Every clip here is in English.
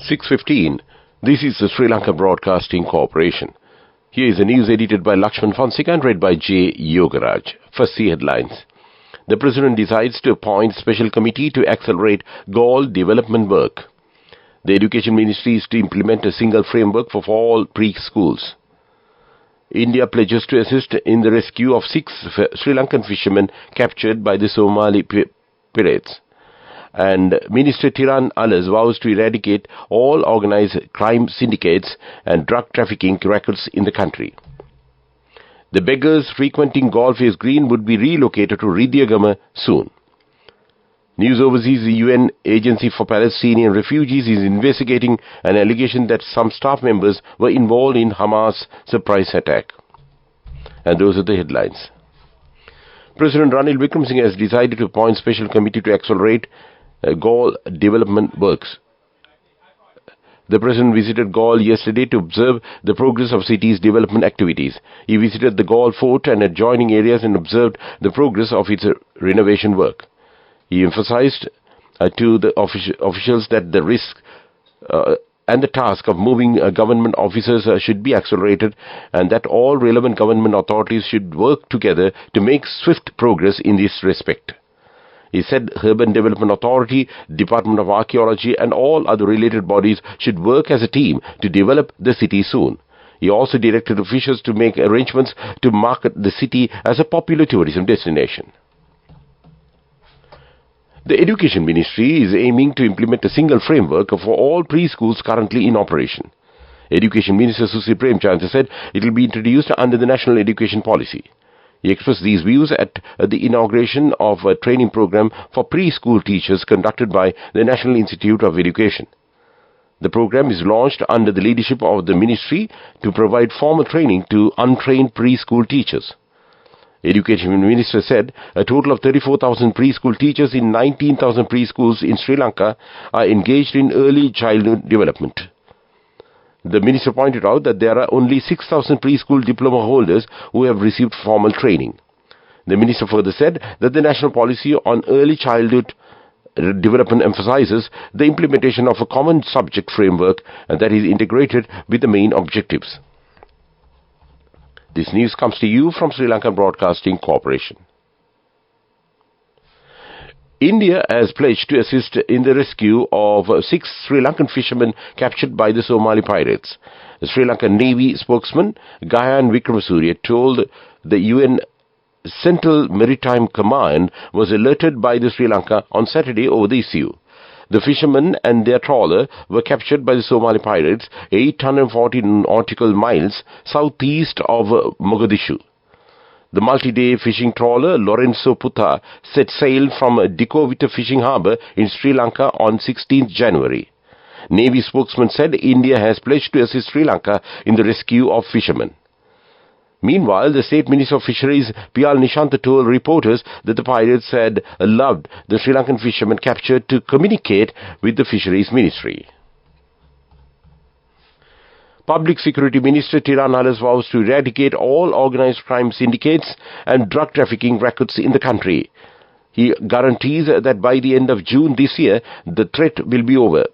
6:15. This is the Sri Lanka Broadcasting Corporation. Here is the news edited by Lakshman Fonseca and read by J. Yogaraj. First, the headlines. The President decides to appoint special committee to accelerate goal development work. The Education Ministry is to implement a single framework for all preschools. India pledges to assist in the rescue of 6 Sri Lankan fishermen captured by the Somali pirates. And Minister Tiran Alas vows to eradicate all organized crime syndicates and drug trafficking records in the country. The beggars frequenting Golfers Green would be relocated to Ridiyagama soon. News overseas, the UN Agency for Palestinian Refugees is investigating an allegation that some staff members were involved in Hamas' surprise attack. And those are the headlines. President Ranil Wickremesinghe has decided to appoint special committee to accelerate Galle development works. The President visited Galle yesterday to observe the progress of city's development activities. He visited the Galle fort and adjoining areas and observed the progress of its renovation work. He emphasized to the officials that the risk and the task of moving government officers should be accelerated and that all relevant government authorities should work together to make swift progress in this respect. He said Urban Development Authority, Department of Archaeology and all other related bodies should work as a team to develop the city soon. He also directed officials to make arrangements to market the city as a popular tourism destination. The Education Ministry is aiming to implement a single framework for all preschools currently in operation. Education Minister Susi Premchandra said it will be introduced under the National Education Policy. He expressed these views at the inauguration of a training program for preschool teachers conducted by the National Institute of Education. The program is launched under the leadership of the ministry to provide formal training to untrained preschool teachers. Education Minister said a total of 34,000 preschool teachers in 19,000 preschools in Sri Lanka are engaged in early childhood development. The minister pointed out that there are only 6,000 preschool diploma holders who have received formal training. The minister further said that the national policy on early childhood development emphasizes the implementation of a common subject framework and that is integrated with the main objectives. This news comes to you from Sri Lanka Broadcasting Corporation. India has pledged to assist in the rescue of 6 Sri Lankan fishermen captured by the Somali pirates. The Sri Lankan Navy spokesman Gayan Wickremesinghe told the UN Central Maritime Command was alerted by the Sri Lanka on Saturday over the issue. The fishermen and their trawler were captured by the Somali pirates 840 nautical miles southeast of Mogadishu. The multi-day fishing trawler Lorenzo Puta set sail from Dikovita fishing harbour in Sri Lanka on 16th January. Navy spokesman said India has pledged to assist Sri Lanka in the rescue of fishermen. Meanwhile, the State Minister of Fisheries Piyal Nishanta told reporters that the pirates had allowed the Sri Lankan fishermen captured to communicate with the Fisheries Ministry. Public Security Minister Tiran Alas vows to eradicate all organized crime syndicates and drug trafficking records in the country. He guarantees that by the end of June this year, the threat will be over.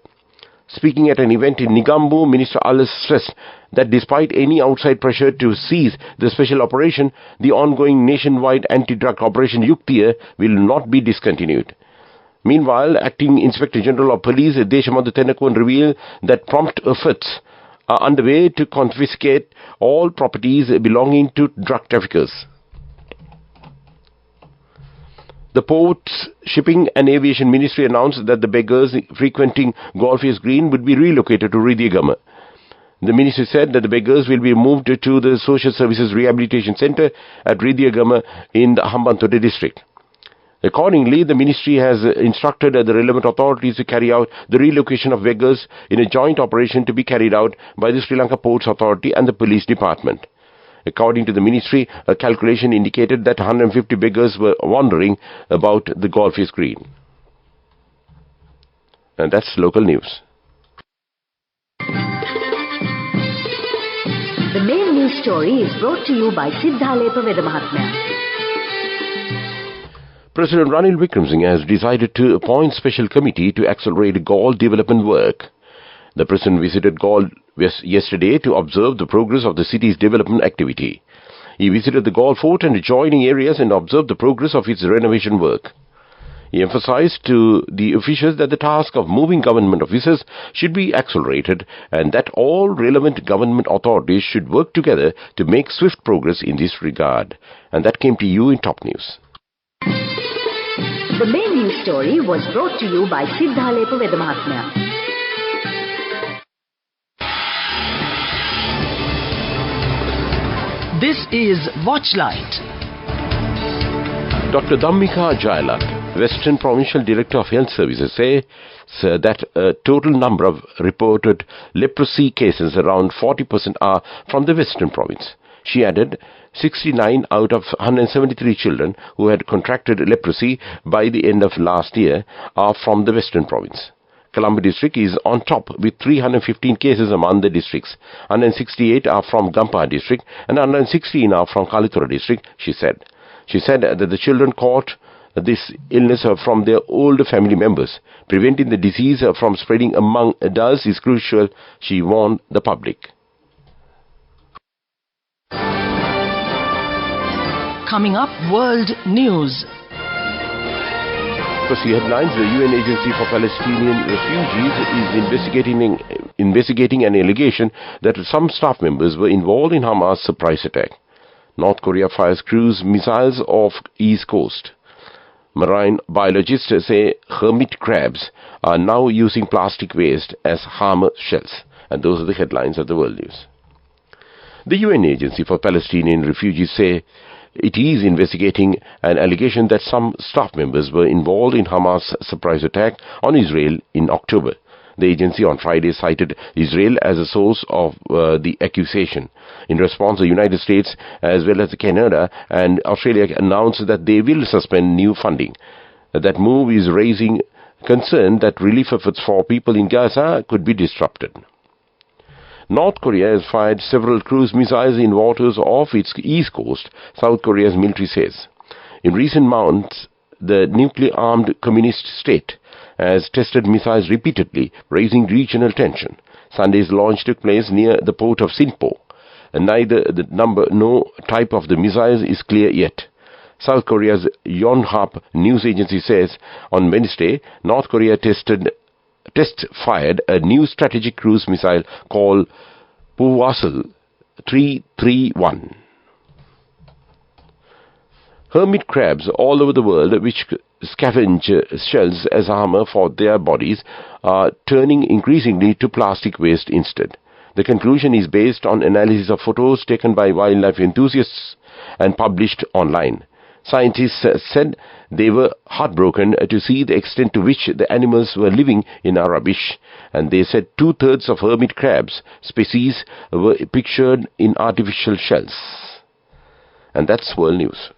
Speaking at an event in Negombo, Minister Alas stressed that despite any outside pressure to seize the special operation, the ongoing nationwide anti-drug operation Yuktiya will not be discontinued. Meanwhile, Acting Inspector General of Police Deshamada Tenakon revealed that prompt efforts are underway to confiscate all properties belonging to drug traffickers. The Ports, Shipping and Aviation Ministry announced that the beggars frequenting Golfers Green would be relocated to Ridiyagama. The ministry said that the beggars will be moved to the Social Services Rehabilitation Centre at Ridiyagama in the Hambantota district. Accordingly, the ministry has instructed the relevant authorities to carry out the relocation of beggars in a joint operation to be carried out by the Sri Lanka Ports Authority and the Police Department. According to the ministry, a calculation indicated that 150 beggars were wandering about the Golfers Green. And that's local news. The main news story is brought to you by Sinhala Mahatmya. President Ranil Wickremesinghe has decided to appoint special committee to accelerate Galle development work. The President visited Galle yesterday to observe the progress of the city's development activity. He visited the Galle Fort and adjoining areas and observed the progress of its renovation work. He emphasized to the officials that the task of moving government officers should be accelerated and that all relevant government authorities should work together to make swift progress in this regard. And that came to you in Top News. The main news story was brought to you by Sinhala Vedamahatmya. This is Watchlight. Dr. Dhammika Jayalak, Western Provincial Director of Health Services, says that a total number of reported leprosy cases, around 40%, are from the Western Province. She added 69 out of 173 children who had contracted leprosy by the end of last year are from the Western Province. Colombo district is on top with 315 cases among the districts. 168 are from Gampaha district and 116 are from Kalutara district, she said. She said that the children caught this illness from their older family members. Preventing the disease from spreading among adults is crucial, she warned the public. Coming up, world news. First, the headlines: the UN Agency for Palestinian Refugees is investigating an allegation that some staff members were involved in Hamas' surprise attack. North Korea fires cruise missiles off East Coast. Marine biologists say hermit crabs are now using plastic waste as hammer shells. And those are the headlines of the world news. The UN Agency for Palestinian Refugees say it is investigating an allegation that some staff members were involved in Hamas' surprise attack on Israel in October. The agency on Friday cited Israel as a source of the accusation. In response, the United States as well as Canada and Australia announced that they will suspend new funding. That move is raising concern that relief efforts for people in Gaza could be disrupted. North Korea has fired several cruise missiles in waters off its east coast, South Korea's military says. In recent months, the nuclear-armed communist state has tested missiles repeatedly, raising regional tension. Sunday's launch took place near the port of Sinpo. Neither the number nor type of the missiles is clear yet. South Korea's Yonhap news agency says on Wednesday, North Korea test-fired a new strategic cruise missile called Puwasil 331. Hermit crabs all over the world, which scavenge shells as armor for their bodies, are turning increasingly to plastic waste instead. The conclusion is based on analysis of photos taken by wildlife enthusiasts and published online. Scientists said they were heartbroken to see the extent to which the animals were living in our rubbish, and they said 2/3 of hermit crabs species were pictured in artificial shells. And that's world news.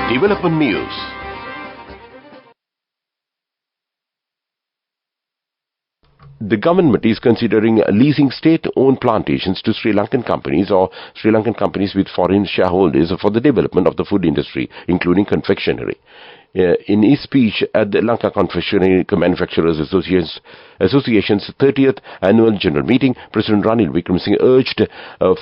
Development news. The government is considering leasing state-owned plantations to Sri Lankan companies or Sri Lankan companies with foreign shareholders for the development of the food industry, including confectionery. In his speech at the Lanka Confectionery Manufacturers Association's 30th Annual General Meeting, President Ranil Wickremesinghe urged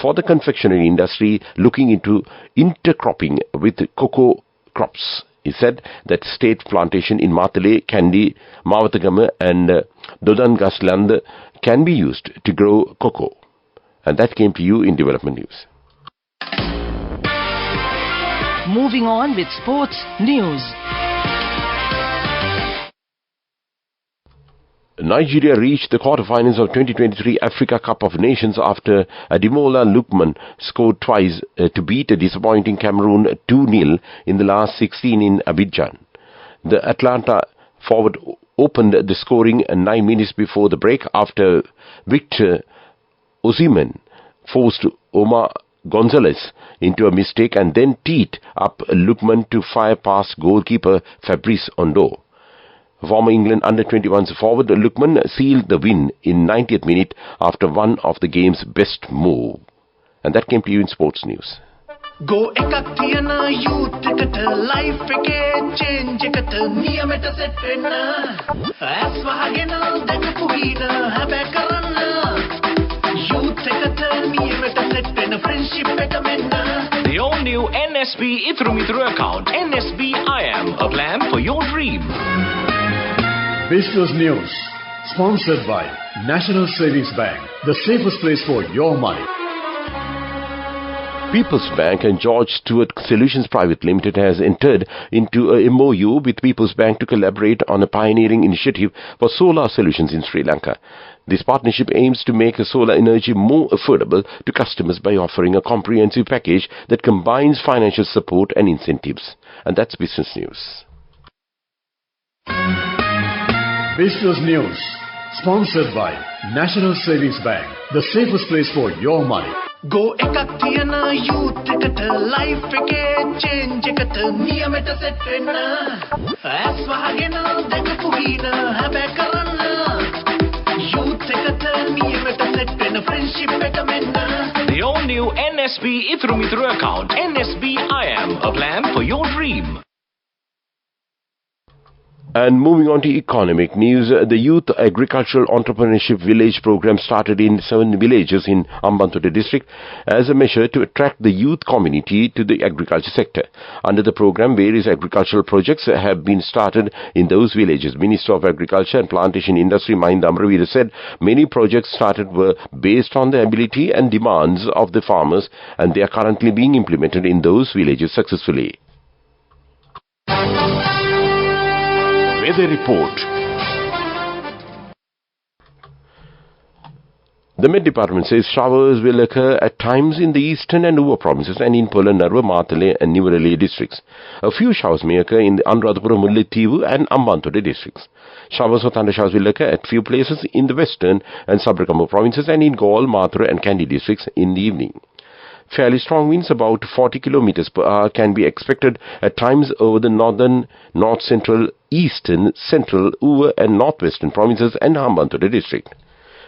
for the confectionery industry looking into intercropping with cocoa crops. He said that state plantation in Matale, Kandy, Mawatagama and Dodangasland can be used to grow cocoa. And that came to you in Development News. Moving on with sports news. Nigeria reached the quarterfinals of 2023 Africa Cup of Nations after Ademola Lookman scored twice to beat a disappointing Cameroon 2-0 in the last 16 in Abidjan. The Atlanta forward opened the scoring 9 minutes before the break after Victor Osimhen forced Omar Gonzalez into a mistake and then teed up Lookman to fire past goalkeeper Fabrice Ondo. Former England under-21s forward Lookman sealed the win in 90th minute after one of the game's best move. And that came to you in sports news. Go එකක් තියන youth එකට life එකේ change එකට නියමෙට set වෙන්න ඇස් වහගෙන දැකපු හින හැබැයි කරන්න youth එකට නියමෙට set වෙන්න friendship එක මෙන්න. The all-new NSB Ithru account, NSB IM, a plan for your dream. Business News, sponsored by National Savings Bank, the safest place for your money. People's Bank and George Stewart Solutions Private Limited has entered into a MOU with People's Bank to collaborate on a pioneering initiative for solar solutions in Sri Lanka. This partnership aims to make solar energy more affordable to customers by offering a comprehensive package that combines financial support and incentives. And that's Business News. Business News, sponsored by National Savings Bank, the safest place for your money. Go එකක් තියන youth එකට life එකේ change එකට නියමෙට set වෙන්න ඇස් වහගෙන දැකපු හින හැබැයි කරන්න youth එකට නියමෙට set වෙන්න friendship එක මෙන්න. The all-new NSB Ithru account, NSB IM, a plan for your dream. And moving on to economic news, the Youth Agricultural Entrepreneurship Village program started in 7 villages in Hambantota district as a measure to attract the youth community to the agriculture sector. Under the program, various agricultural projects have been started in those villages. Minister of Agriculture and Plantation Industry Mahinda Amravira said many projects started were based on the ability and demands of the farmers, and they are currently being implemented in those villages successfully. Weather report. The Met Department says showers will occur at times in the eastern and Uva provinces and in Polonnaruwa, Matale and Nuwara districts. A few showers may occur in the Anuradhapura, Mullaitivu and Hambantota districts. Showers or thundershowers will occur at few places in the western and Sabarakamu provinces and in Galle, Mathura and Kandy districts in the evening. Fairly strong winds, about 40 kilometers per hour, can be expected at times over the northern, north-central, eastern, central, Uva and northwestern provinces and Hambantota district.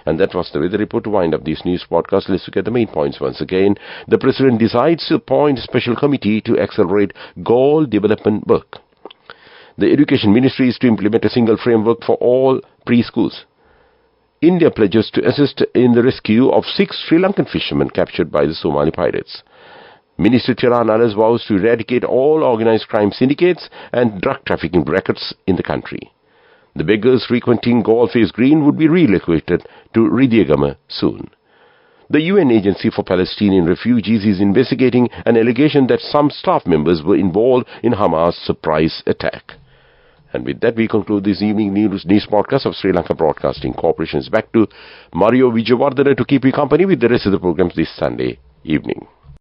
And that was the weather report. To wind up this news podcast, let's look at the main points once again. The President decides to appoint a special committee to accelerate goal development work. The Education Ministry is to implement a single framework for all preschools. India pledges to assist in the rescue of 6 Sri Lankan fishermen captured by the Somali pirates. Minister Tiran Alas vows to eradicate all organized crime syndicates and drug trafficking rackets in the country. The beggars frequenting Galle Face Green would be relocated to Ridiyagama soon. The UN Agency for Palestinian Refugees is investigating an allegation that some staff members were involved in Hamas' surprise attack. And with that, we conclude this evening news podcast of Sri Lanka Broadcasting Corporation. Back to Mario Vijayawardena to keep you company with the rest of the programs this Sunday evening.